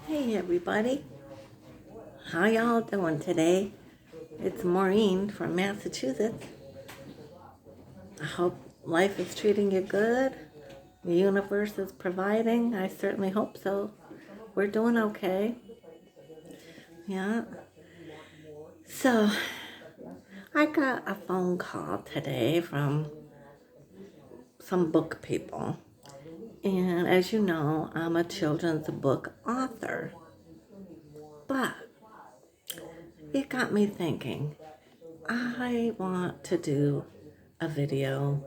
Hey everybody, how y'all doing today? It's Maureen from Massachusetts. I hope life is treating you good. The universe is providing. I certainly hope so. We're doing okay. Yeah. So, I got a phone call today from some book people. And as you know, I'm a children's book author. But it got me thinking. I want to do a video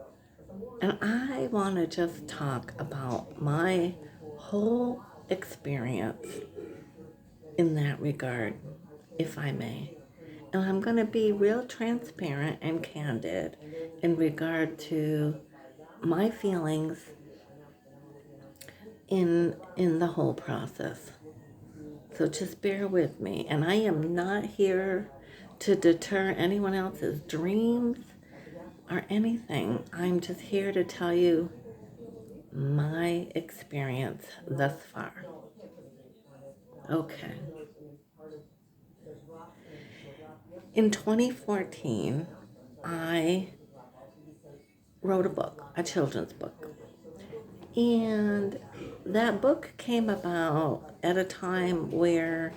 and I want to just talk about my whole experience in that regard, if I may. And I'm going to be real transparent and candid in regard to my feelings in the whole process. So just bear with me. And I am not here to deter anyone else's dreams or anything. I'm just here to tell you my experience thus far. Okay. In 2014, I wrote a book, a children's book. And that book came about at a time where,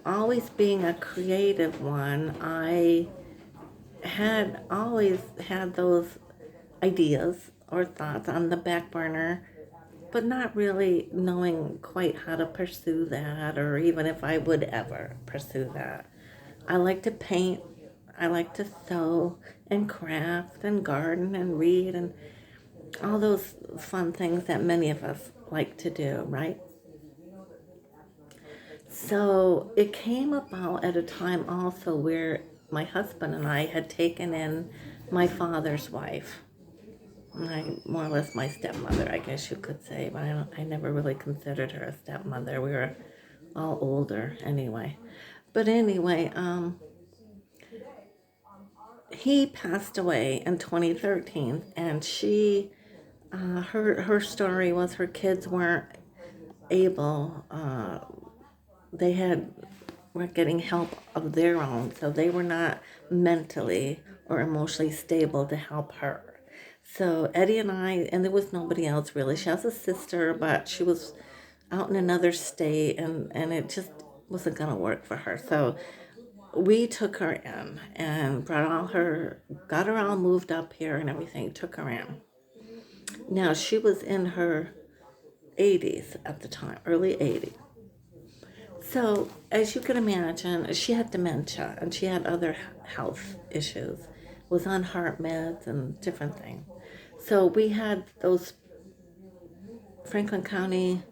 always being a creative one, I had always had those ideas or thoughts on the back burner, but not really knowing quite how to pursue that or even if I would ever pursue that. I like to paint, I like to sew and craft and garden and read and all those fun things that many of us like to do, right? So it came about at a time also where my husband and I had taken in my father's wife. More or less my stepmother, I guess you could say, but I never really considered her a stepmother. We were all older anyway. But anyway, he passed away in 2013, and her story was her kids weren't able, they weren't getting help of their own, so they were not mentally or emotionally stable to help her. So Eddie and I, and there was nobody else really. She has a sister, but she was out in another state, and it just wasn't going to work for her. So we took her in and got her all moved up here and everything, took her in. Now, she was in her 80s at the time, early 80s. So, as you can imagine, she had dementia and she had other health issues, was on heart meds and different things. So we had those Franklin County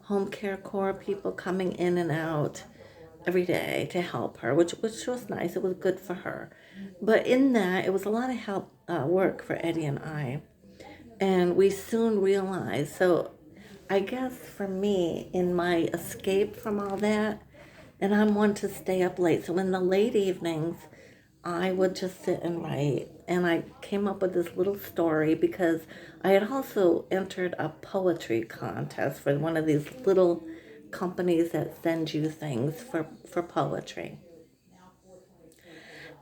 home care corps people coming in and out every day to help her, which was nice. It was good for her. But in that, it was a lot of help work for Eddie and I. And we soon realized, so I guess for me, in my escape from all that, and I'm one to stay up late. So in the late evenings, I would just sit and write. And I came up with this little story because I had also entered a poetry contest for one of these little companies that send you things for poetry.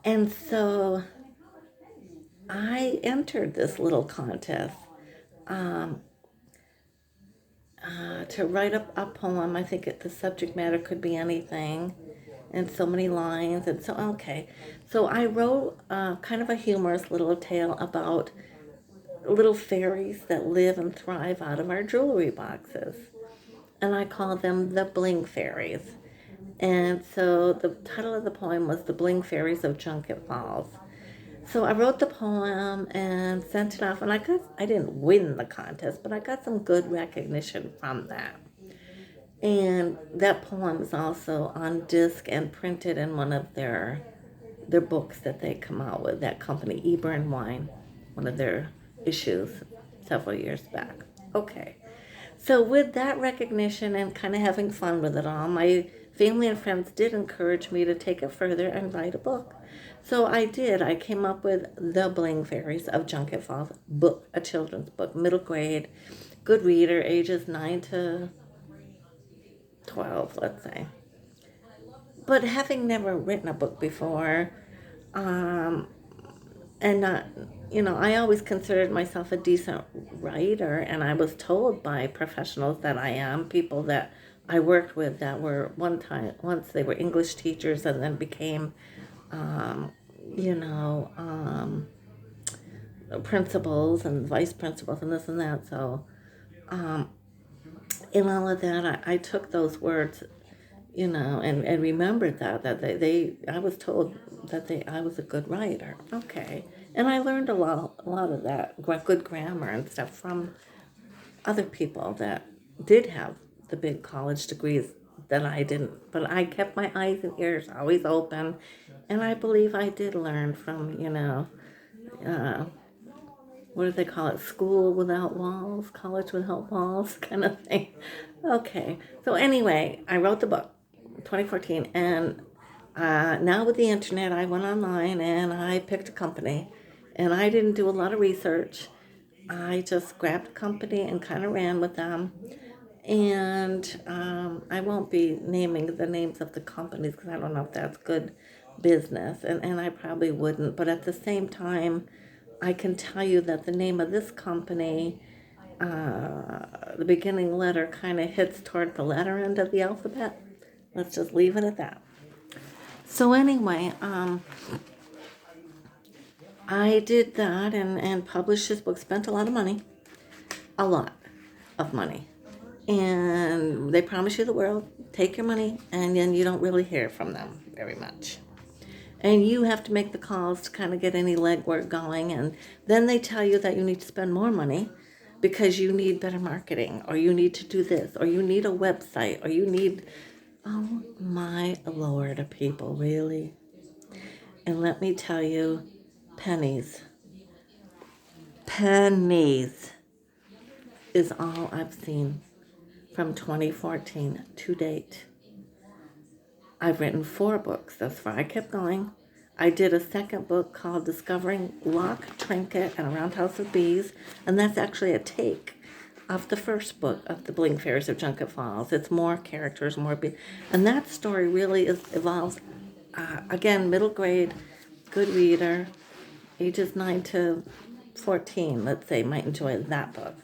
And so I entered this little contest to write a poem. I think the subject matter could be anything, and so many lines. And so, okay. So I wrote kind of a humorous little tale about little fairies that live and thrive out of our jewelry boxes. And I call them the Bling Fairies. And so the title of the poem was The Bling Fairies of Junket Falls. So I wrote the poem and sent it off, and I didn't win the contest, but I got some good recognition from that. And that poem is also on disc and printed in one of their books that they come out with, that company, Eber and Wine, one of their issues several years back. Okay. So with that recognition and kind of having fun with it all, my family and friends did encourage me to take it further and write a book. So I did. I came up with The Bling Fairies of Junket Falls book, a children's book, middle grade, good reader, ages 9 to 12, let's say. But having never written a book before, um, and not, I always considered myself a decent writer, and I was told by professionals that I am, people that I worked with that were once they were English teachers and then became, um, you know, um, principals and vice principals and this and that. So, um, in all of that, I took those words, and remembered that I was told that I was a good writer. Okay. And I learned a lot of that good grammar and stuff from other people that did have the big college degrees that I didn't. But I kept my eyes and ears always open, and I believe I did learn from, uh, what do they call it? School without walls, college without walls, kind of thing. Okay. So anyway, I wrote the book, 2014, and now with the internet, I went online and I picked a company, and I didn't do a lot of research. I just grabbed a company and kind of ran with them. And I won't be naming the names of the companies because I don't know if that's good business, and I probably wouldn't. But at the same time, I can tell you that the name of this company, the beginning letter kind of hits toward the letter end of the alphabet. Let's just leave it at that. So anyway, I did that and published this book, spent a lot of money, a lot of money. And they promise you the world, take your money, and then you don't really hear from them very much. And you have to make the calls to kind of get any legwork going, and then they tell you that you need to spend more money because you need better marketing, or you need to do this, or you need a website, or you need, oh my Lord, people, really. And let me tell you, pennies. Pennies is all I've seen from 2014 to date. I've written 4 books thus far. I kept going. I did a second book called Discovering Lock, Trinket, and a Roundhouse of Bees, and that's actually a take of the first book of the Bling Fairies of Junket Falls. It's more characters, more bees, and that story really evolves. Again, middle grade, good reader, ages 9 to 14, let's say, might enjoy that book.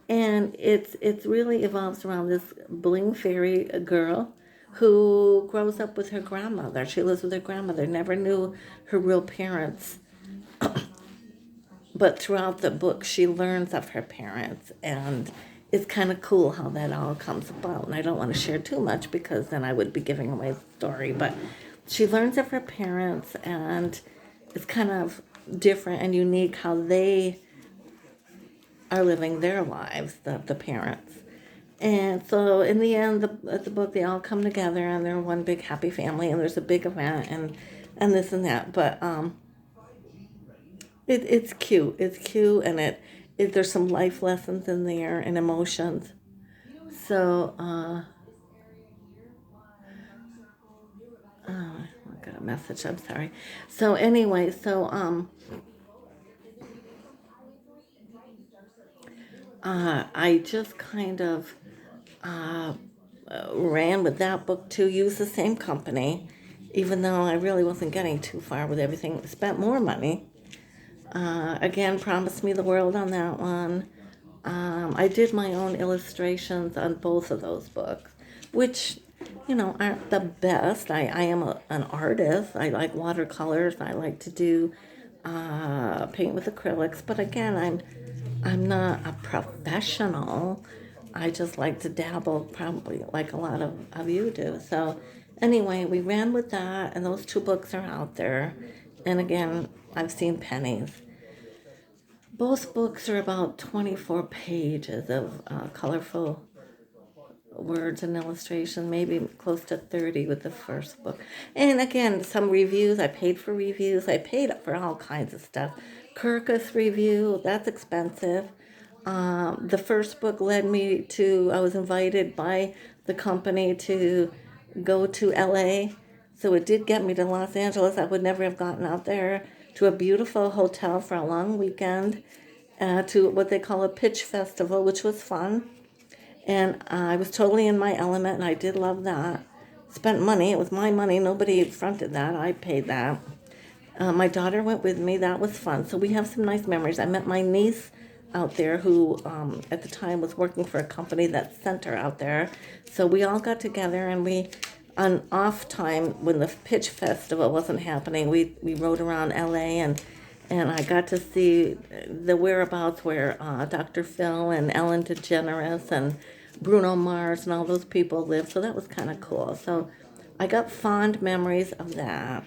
And it's really evolves around this bling fairy girl who grows up with her grandmother. She lives with her grandmother, never knew her real parents. But throughout the book, she learns of her parents, and it's kind of cool how that all comes about. And I don't want to share too much because then I would be giving away the story. But she learns of her parents, and it's kind of different and unique how they are living their lives, the parents. And so in the end, at the book, they all come together and they're one big happy family, and there's a big event and this and that. But it's cute. It's cute, and there's some life lessons in there and emotions. So I got a message. I'm sorry. So anyway, I just kind of uh, ran with that book to use the same company, even though I really wasn't getting too far with everything. Spent more money. Again, promised me the world on that one. I did my own illustrations on both of those books, which, aren't the best. I am an artist. I like watercolors. I like to do paint with acrylics. But again, I'm not a professional. I just like to dabble, probably like a lot of you do. So anyway, we ran with that, and those 2 books are out there. And again, I've seen pennies. Both books are about 24 pages of colorful words and illustration, maybe close to 30 with the first book. And again, some reviews. I paid for reviews. I paid for all kinds of stuff. Kirkus review, that's expensive. The first book led me to, I was invited by the company to go to LA. So it did get me to Los Angeles. I would never have gotten out there, to a beautiful hotel for a long weekend, to what they call a pitch festival, which was fun. And I was totally in my element, and I did love that. Spent money. It was my money. Nobody fronted that. I paid that. My daughter went with me. That was fun. So we have some nice memories. I met my niece out there who at the time was working for a company that sent her out there. So we all got together, and we, on off time when the pitch festival wasn't happening, we rode around LA, and I got to see the whereabouts where Dr. Phil and Ellen DeGeneres and Bruno Mars and all those people live. So that was kind of cool. So I got fond memories of that.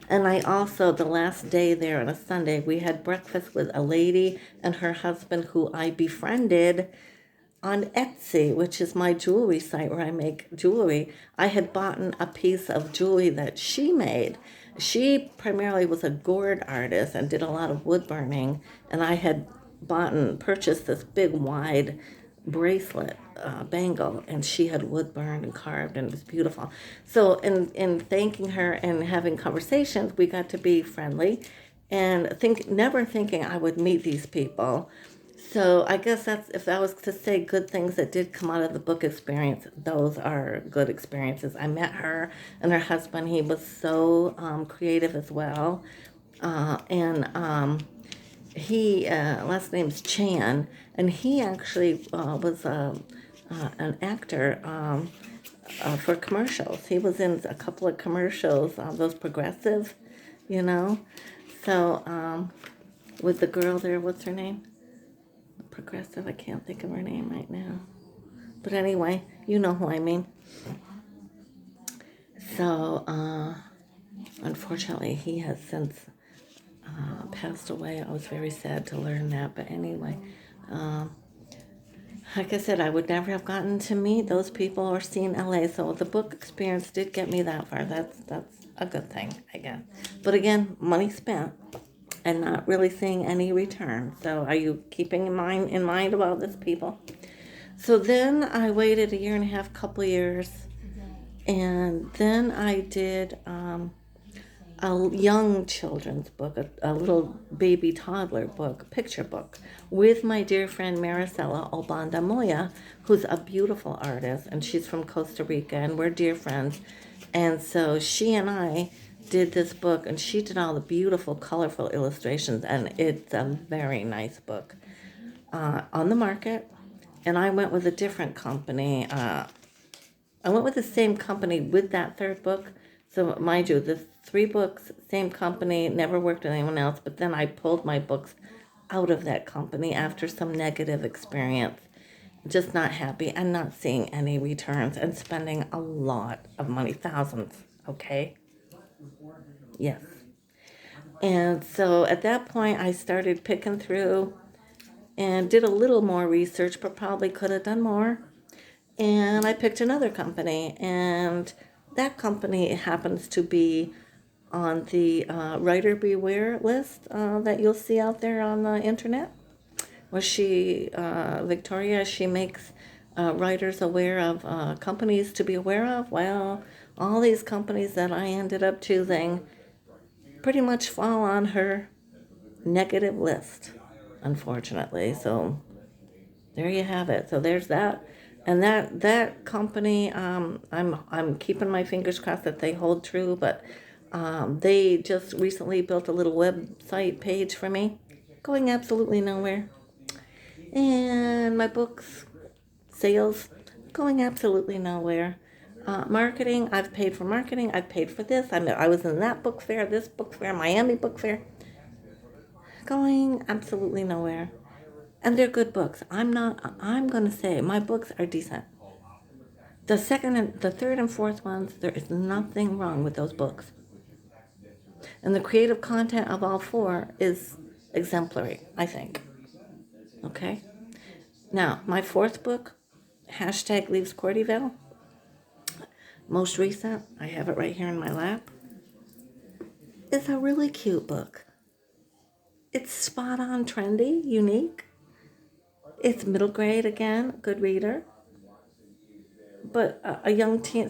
And I also, the last day there on a Sunday, we had breakfast with a lady and her husband who I befriended on Etsy, which is my jewelry site where I make jewelry. I had bought a piece of jewelry that she made. She primarily was a gourd artist and did a lot of wood burning, and I had bought and purchased this big wide bracelet bangle, and she had wood burned and carved, and it was beautiful. So in thanking her and having conversations, we got to be friendly, and never thinking I would meet these people. So I guess that's, if I was to say good things that did come out of the book experience, those are good experiences. I met her and her husband. He was so creative as well. And he, last name's Chan, and he actually was an actor for commercials. He was in a couple of commercials, those progressive, you know. So with the girl there, what's her name? Progressive, I can't think of her name right now. But anyway, you know who I mean. So, unfortunately, he has since passed away. I was very sad to learn that. But anyway, like I said, I would never have gotten to meet those people or seen LA. So the book experience did get me that far. That's a good thing, I guess. But again, money spent and not really seeing any return. So are you keeping in mind about this, people? So then I waited a year and a half, couple years, and then I did a young children's book, a little baby toddler book, picture book, with my dear friend Maricela Obanda Moya, who's a beautiful artist, and she's from Costa Rica, and we're dear friends. And so she and I did this book, and she did all the beautiful, colorful illustrations, and it's a very nice book on the market. And I went with a different company. I went with the same company with that third book. So mind you, the 3 books, same company, never worked with anyone else. But then I pulled my books out of that company after some negative experience. Just not happy and not seeing any returns and spending a lot of money, thousands, okay? Yes. And so at that point, I started picking through and did a little more research, but probably could have done more. And I picked another company, and that company happens to be on the writer beware list that you'll see out there on the internet. Where Victoria, she makes writers aware of companies to be aware of. Well, all these companies that I ended up choosing pretty much fall on her negative list, unfortunately. So there you have it. So there's that, and that company. I'm keeping my fingers crossed that they hold true. But they just recently built a little website page for me, going absolutely nowhere. And my books sales going absolutely nowhere. Marketing, I've paid for marketing. I've paid for this. I was in that book fair, this book fair, Miami book fair. Going absolutely nowhere. And they're good books. I'm going to say my books are decent. The third and fourth ones, there is nothing wrong with those books. And the creative content of all 4 is exemplary, I think. Okay? Now, my 4th book, hashtag Leaves Cordyville, most recent, I have it right here in my lap, is a really cute book. It's spot on, trendy, unique. It's middle grade again, good reader. But a young teen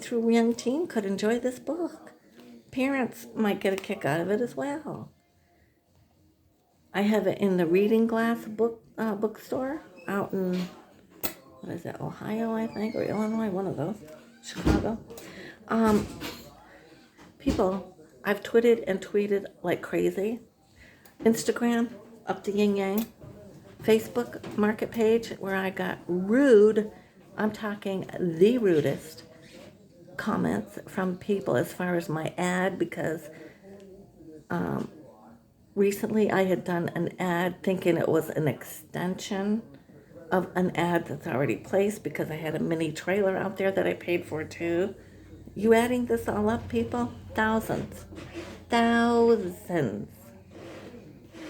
could enjoy this book. Parents might get a kick out of it as well. I have it in the Reading Glass bookstore out in what is it, Ohio, I think, or Illinois, one of those, Chicago. Um, People, I've twitted and tweeted like crazy. Instagram, up the yin yang. Facebook market page where I got rude, I'm talking the rudest comments from people as far as my ad, because recently I had done an ad thinking it was an extension of an ad that's already placed because I had a mini trailer out there that I paid for too. You adding this all up, people? Thousands. Thousands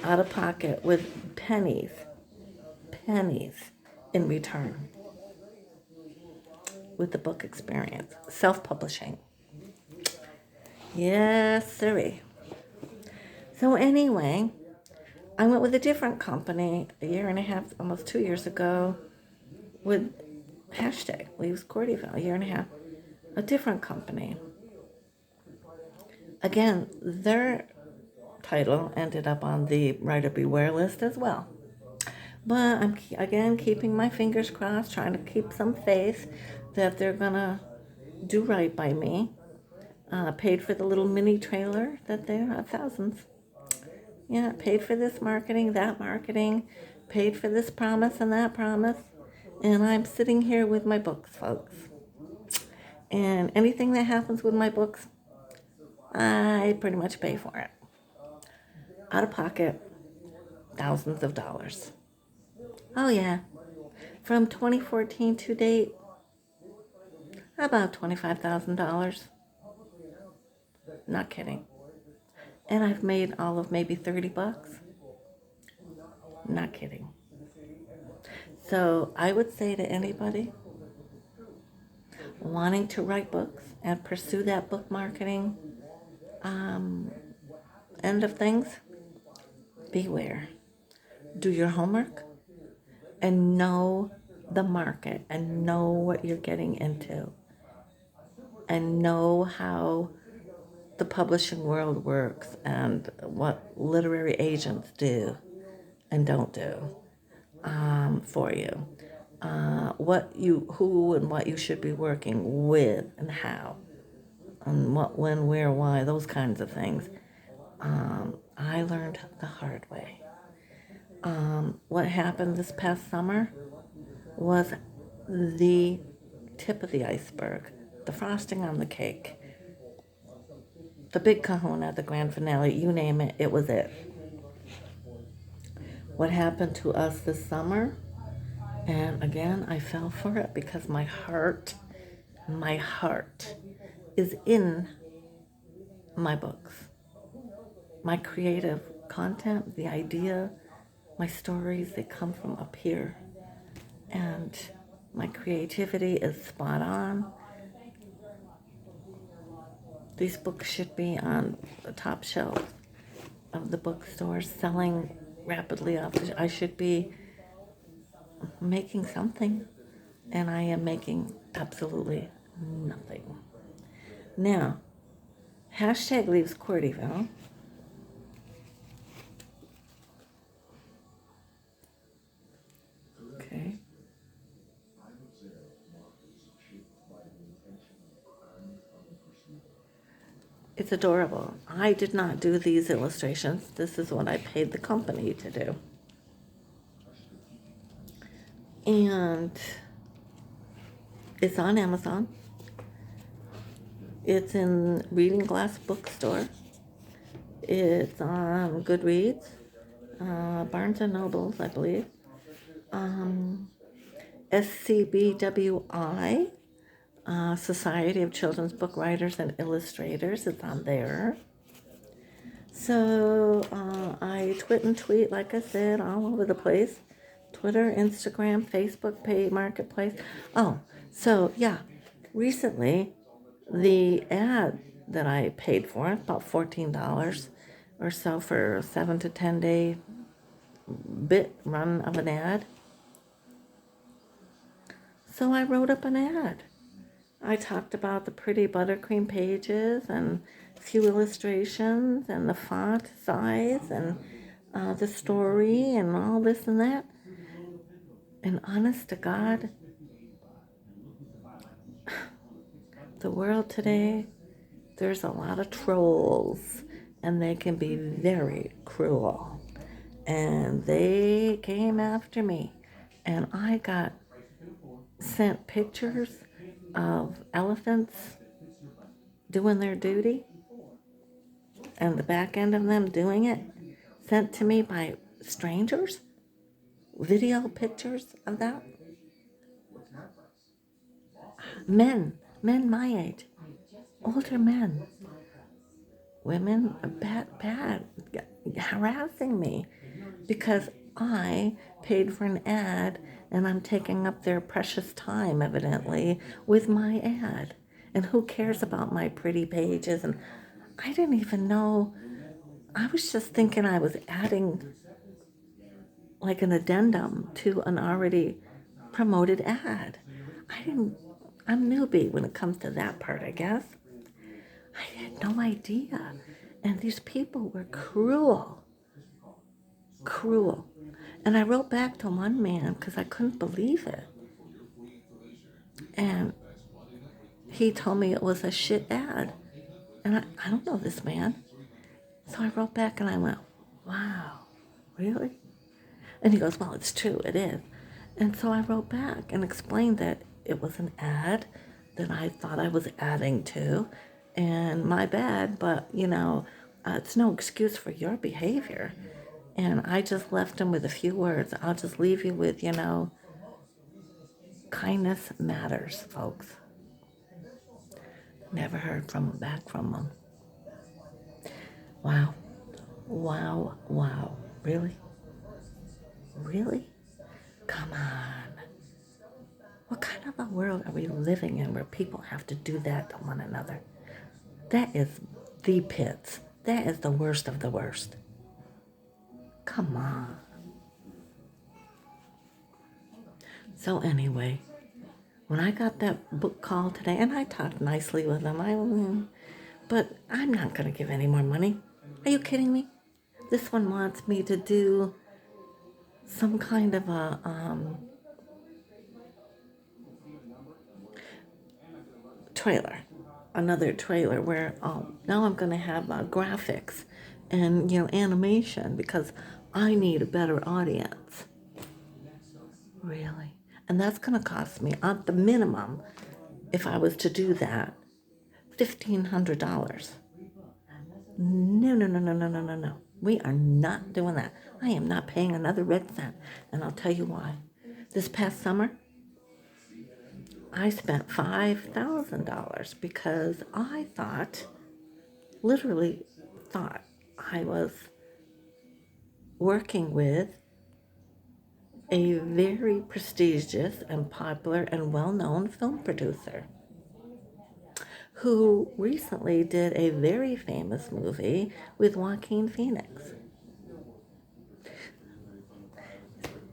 out of pocket with pennies in return with the book experience. Self-publishing. Yes, sirree. So anyway, I went with a different company a year and a half, almost 2 years ago, with hashtag Leaves Cordyville, a year and a half. A different company. Again, their title ended up on the Writer Beware list as well. But I'm, again, keeping my fingers crossed, trying to keep some faith that they're going to do right by me. Paid for the little mini trailer that they have thousands. Yeah, paid for this marketing, that marketing, paid for this promise and that promise. And I'm sitting here with my books, folks. And anything that happens with my books, I pretty much pay for it. Out of pocket, thousands of dollars. Oh, yeah. From 2014 to date, about $25,000. Not kidding. And I've made all of maybe 30 bucks. Not kidding. So I would say to anybody wanting to write books and pursue that book marketing end of things, beware. Do your homework and know the market and know what you're getting into and know how the publishing world works and what literary agents do and don't do for you. Who and what you should be working with and how, and what, when, where, why, those kinds of things. I learned the hard way. What happened this past summer was the tip of the iceberg, the frosting on the cake, the big kahuna, the grand finale, you name it, it was it. What happened to us this summer, and again, I fell for it because my heart is in my books. My creative content, the idea, my stories, they come from up here. And my creativity is spot on. These books should be on the top shelf of the bookstores, selling rapidly off. I should be making something, and I am making absolutely nothing. Now, hashtag leaves Cordyville. Okay. It's adorable. I did not do these illustrations. This is what I paid the company to do. And it's on Amazon. It's in Reading Glass Bookstore. It's on Goodreads, Barnes and Nobles, I believe. SCBWI, Society of Children's Book Writers and Illustrators, is on there. So I twit and tweet, like I said, all over the place. Twitter, Instagram, Facebook, paid marketplace. Oh, so yeah, recently the ad that I paid for, about $14 or so for a 7 to 10 day bit run of an ad. So I wrote up an ad. I talked about the pretty buttercream pages and a few illustrations and the font size and the story and all this and that. And honest to God, the world today, there's a lot of trolls, and they can be very cruel. And they came after me, and I got sent pictures of elephants doing their duty, and the back end of them doing it, sent to me by strangers. Video pictures of that. Men my age, older men, women, bad, harassing me because I paid for an ad and I'm taking up their precious time, evidently, with my ad. And who cares about my pretty pages? And I didn't even know. I was just thinking I was adding like an addendum to an already promoted ad. I'm newbie when it comes to that part, I guess. I had no idea. And these people were cruel. Cruel. And I wrote back to one man because I couldn't believe it. And he told me it was a shit ad. And I don't know this man. So I wrote back and I went, wow, really? And he goes, well, it's true, it is. And so I wrote back and explained that it was an ad that I thought I was adding to. And my bad, but, it's no excuse for your behavior. And I just left him with a few words. I'll just leave you with, kindness matters, folks. Never heard back from him. Wow. Wow, wow. Really? Really? Come on. What kind of a world are we living in where people have to do that to one another? That is the pits. That is the worst of the worst. Come on. So anyway, when I got that book call today, and I talked nicely with them, but I'm not going to give any more money. Are you kidding me? This one wants me to do some kind of a trailer, another trailer where now I'm going to have graphics and animation because I need a better audience. Really? And that's going to cost me at the minimum, if I was to do that, $1,500. No, no, no, no, no, no, no, no. We are not doing that. I am not paying another red cent. And I'll tell you why. This past summer, I spent $5,000 because I literally thought I was working with a very prestigious and popular and well-known film producer who recently did a very famous movie with Joaquin Phoenix.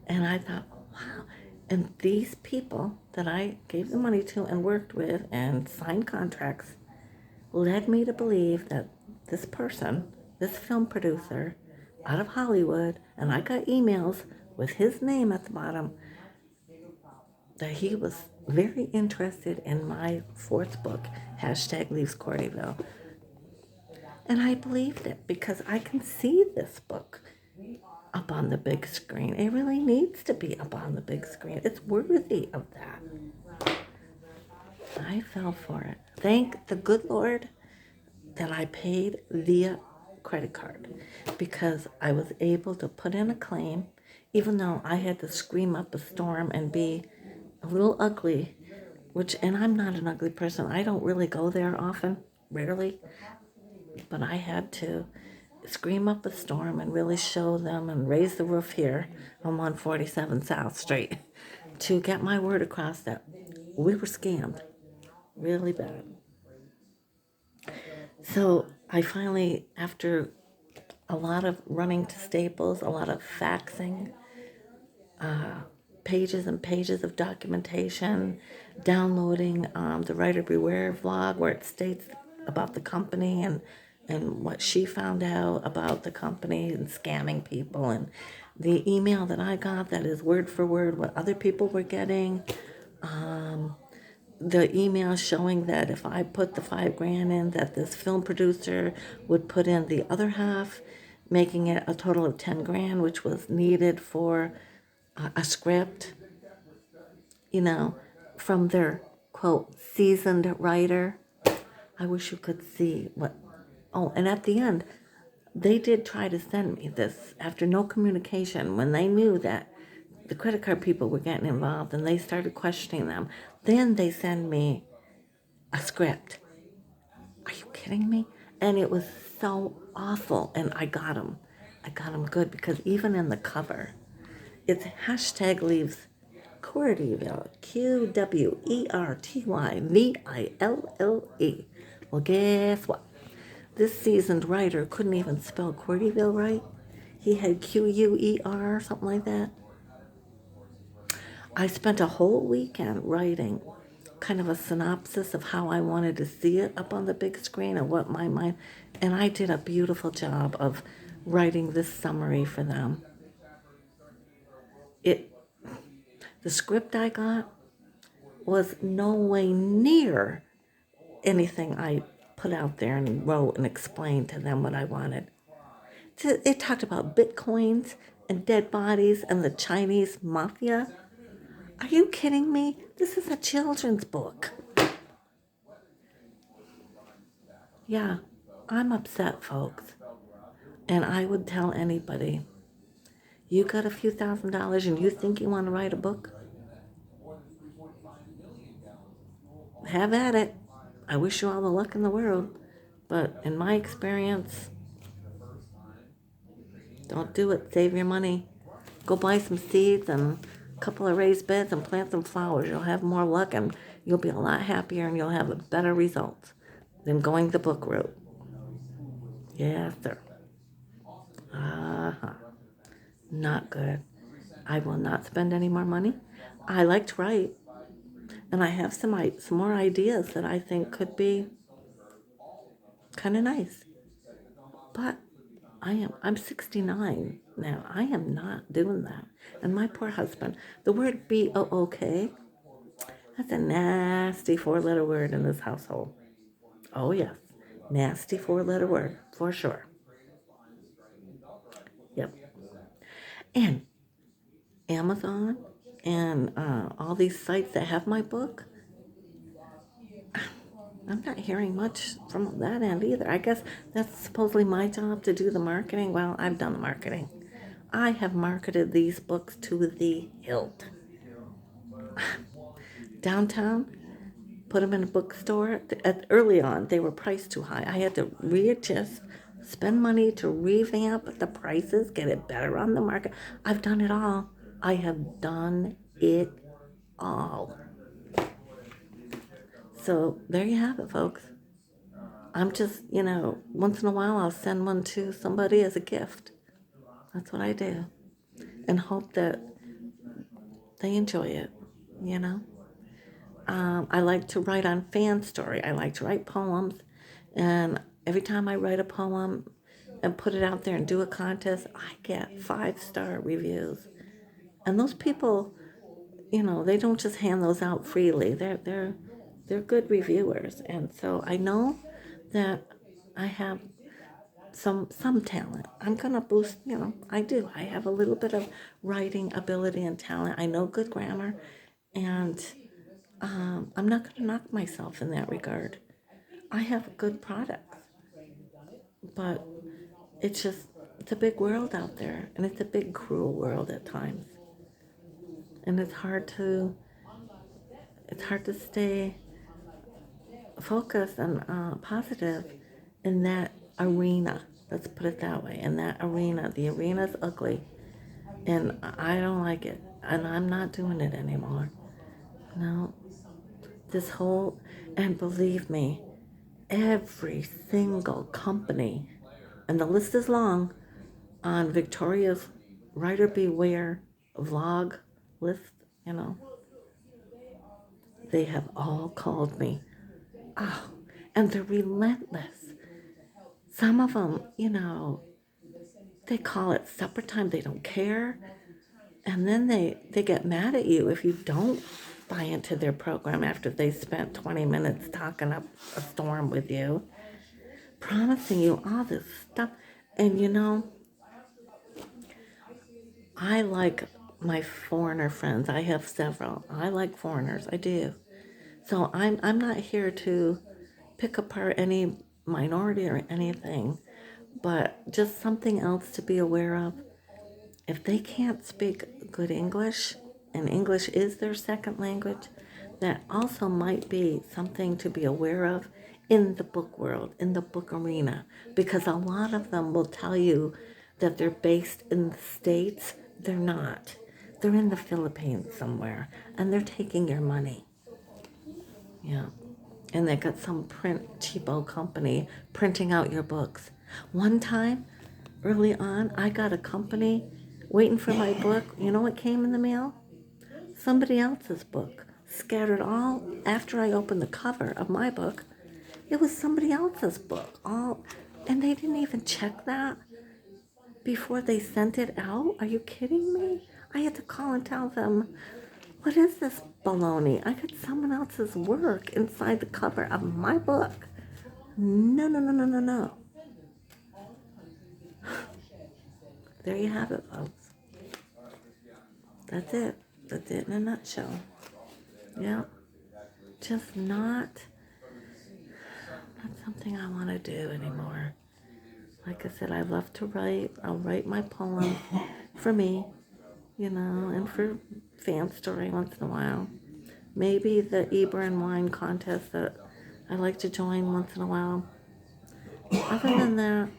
And I thought, wow. And these people that I gave the money to and worked with and signed contracts led me to believe that this person, this film producer out of Hollywood, and I got emails with his name at the bottom, that he was very interested in my fourth book, #Leaves Cordyville. And I believed it because I can see this book up on the big screen. It really needs to be up on the big screen. It's worthy of that. I fell for it. Thank the good Lord that I paid via credit card because I was able to put in a claim, even though I had to scream up a storm and be a little ugly, and I'm not an ugly person. I don't really go there often, rarely, but I had to scream up a storm and really show them and raise the roof here on 147 South Street to get my word across that we were scammed really bad. So I finally, after a lot of running to Staples, a lot of faxing, pages and pages of documentation, downloading the Writer Beware vlog where it states about the company and what she found out about the company and scamming people, and the email that I got that is word for word what other people were getting, the email showing that if I put the $5,000 in, that this film producer would put in the other half, making it a total of $10,000, which was needed for a script, from their quote seasoned writer. I wish you could see what. Oh, and at the end, they did try to send me this after no communication when they knew that the credit card people were getting involved and they started questioning them. Then they send me a script. Are you kidding me? And it was so awful. And I got them. I got them good because even in the cover, it's hashtag leaves Quertyville, Quertyville. Well, guess what? This seasoned writer couldn't even spell Quertyville right. He had Quer, something like that. I spent a whole weekend writing kind of a synopsis of how I wanted to see it up on the big screen and what my mind, and I did a beautiful job of writing this summary for them. It, the script I got was no way near anything I put out there and wrote and explained to them what I wanted. It talked about bitcoins and dead bodies and the Chinese mafia. Are you kidding me? This is a children's book. Yeah, I'm upset, folks. And I would tell anybody, you got a few $1,000s and you think you want to write a book? Have at it. I wish you all the luck in the world. But in my experience, don't do it. Save your money. Go buy some seeds and a couple of raised beds and plant some flowers. You'll have more luck and you'll be a lot happier and you'll have a better result than going the book route. Yes, sir. Uh-huh. Not good. I will not spend any more money. I like to write, and I have some more ideas that I think could be kind of nice. But I'm 69 now. I am not doing that. And my poor husband, the word BOOK, that's a nasty 4-letter word in this household. Oh yes, nasty 4-letter word for sure. Yep. And Amazon and all these sites that have my book, I'm not hearing much from that end either. I guess that's supposedly my job to do the marketing. Well, I've done the marketing. I have marketed these books to the hilt. Downtown, put them in a bookstore. Early on, they were priced too high. I had to readjust, spend money to revamp the prices, get it better on the market. I've done it all. I have done it all. So there you have it, folks. I'm just, once in a while I'll send one to somebody as a gift. That's what I do. And hope that they enjoy it, you know. I like to write on fan story. I like to write poems. And every time I write a poem and put it out there and do a contest, I get 5-star reviews. And those people, they don't just hand those out freely. They're good reviewers. And so I know that I have some talent. I'm gonna boost, I do. I have a little bit of writing ability and talent. I know good grammar, and I'm not gonna knock myself in that regard. I have good products, but it's a big world out there, and it's a big cruel world at times, and it's hard to stay focused and positive in that arena. Let's put it that way. In that arena, the arena's ugly, and I don't like it, and I'm not doing it anymore. No, and believe me, every single company, and the list is long, on Victoria's Writer Beware vlog list, they have all called me. Oh, and they're relentless. Some of them, they call it supper time. They don't care. And then they get mad at you if you don't buy into their program after they spent 20 minutes talking up a storm with you, promising you all this stuff. And I like my foreigner friends. I have several. I like foreigners. I do. So I'm not here to pick apart any minority or anything, but just something else to be aware of. If they can't speak good English, and English is their second language, that also might be something to be aware of in the book world, in the book arena, because a lot of them will tell you that they're based in the States. They're not. They're in the Philippines somewhere, and they're taking your money. Yeah. And they got some cheapo company printing out your books. One time, early on, I got a company waiting for my book. You know what came in the mail? Somebody else's book. Scattered all after I opened the cover of my book. It was somebody else's book. And they didn't even check that before they sent it out. Are you kidding me? I had to call and tell them, what is this baloney? I got someone else's work inside the cover of my book. No, no, no, no, no, no. There you have it, folks. That's it. That's it in a nutshell. Yeah. Just not something I want to do anymore. Like I said, I love to write. I'll write my poem for me, and for fan story once in a while. Maybe the Eber and wine contest that I like to join once in a while. Other than that,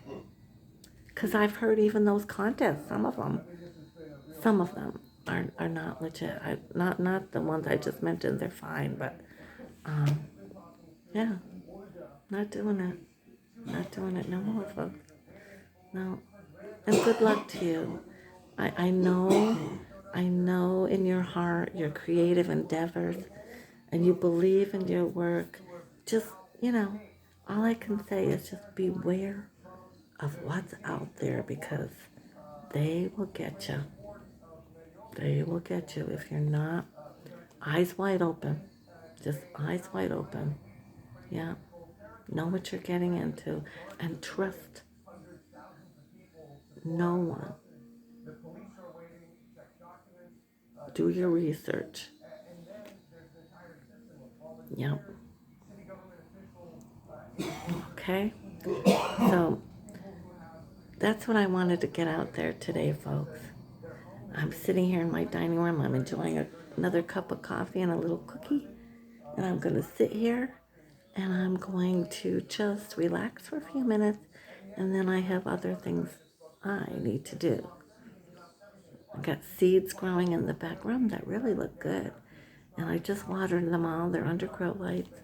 because I've heard even those contests, some of them are not legit. Not the ones I just mentioned. They're fine, but yeah, not doing it. Not doing it no more, folks. No. And good luck to you. I know in your heart your creative endeavors, and you believe in your work. Just, all I can say is just beware of what's out there, because they will get you. They will get you if you're not eyes wide open. Just eyes wide open. Yeah. Know what you're getting into and trust no one. Do your research. Yep. Okay? So that's what I wanted to get out there today, folks. I'm sitting here in my dining room. I'm enjoying another cup of coffee and a little cookie. And I'm going to sit here and I'm going to just relax for a few minutes. And then I have other things I need to do. I got seeds growing in the background that really look good. And I just watered them all. They're under grow lights.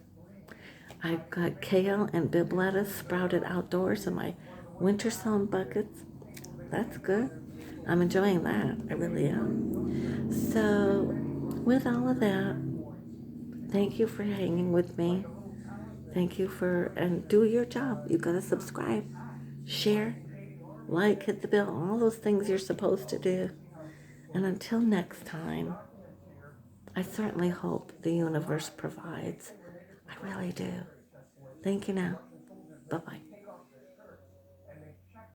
I've got kale and bib lettuce sprouted outdoors in my winter sown buckets. That's good. I'm enjoying that. I really am. So, with all of that, thank you for hanging with me. Thank you and do your job. You gotta subscribe, share, like, hit the bell, all those things you're supposed to do. And until next time, I certainly hope the universe provides. I really do. Thank you now. Bye-bye.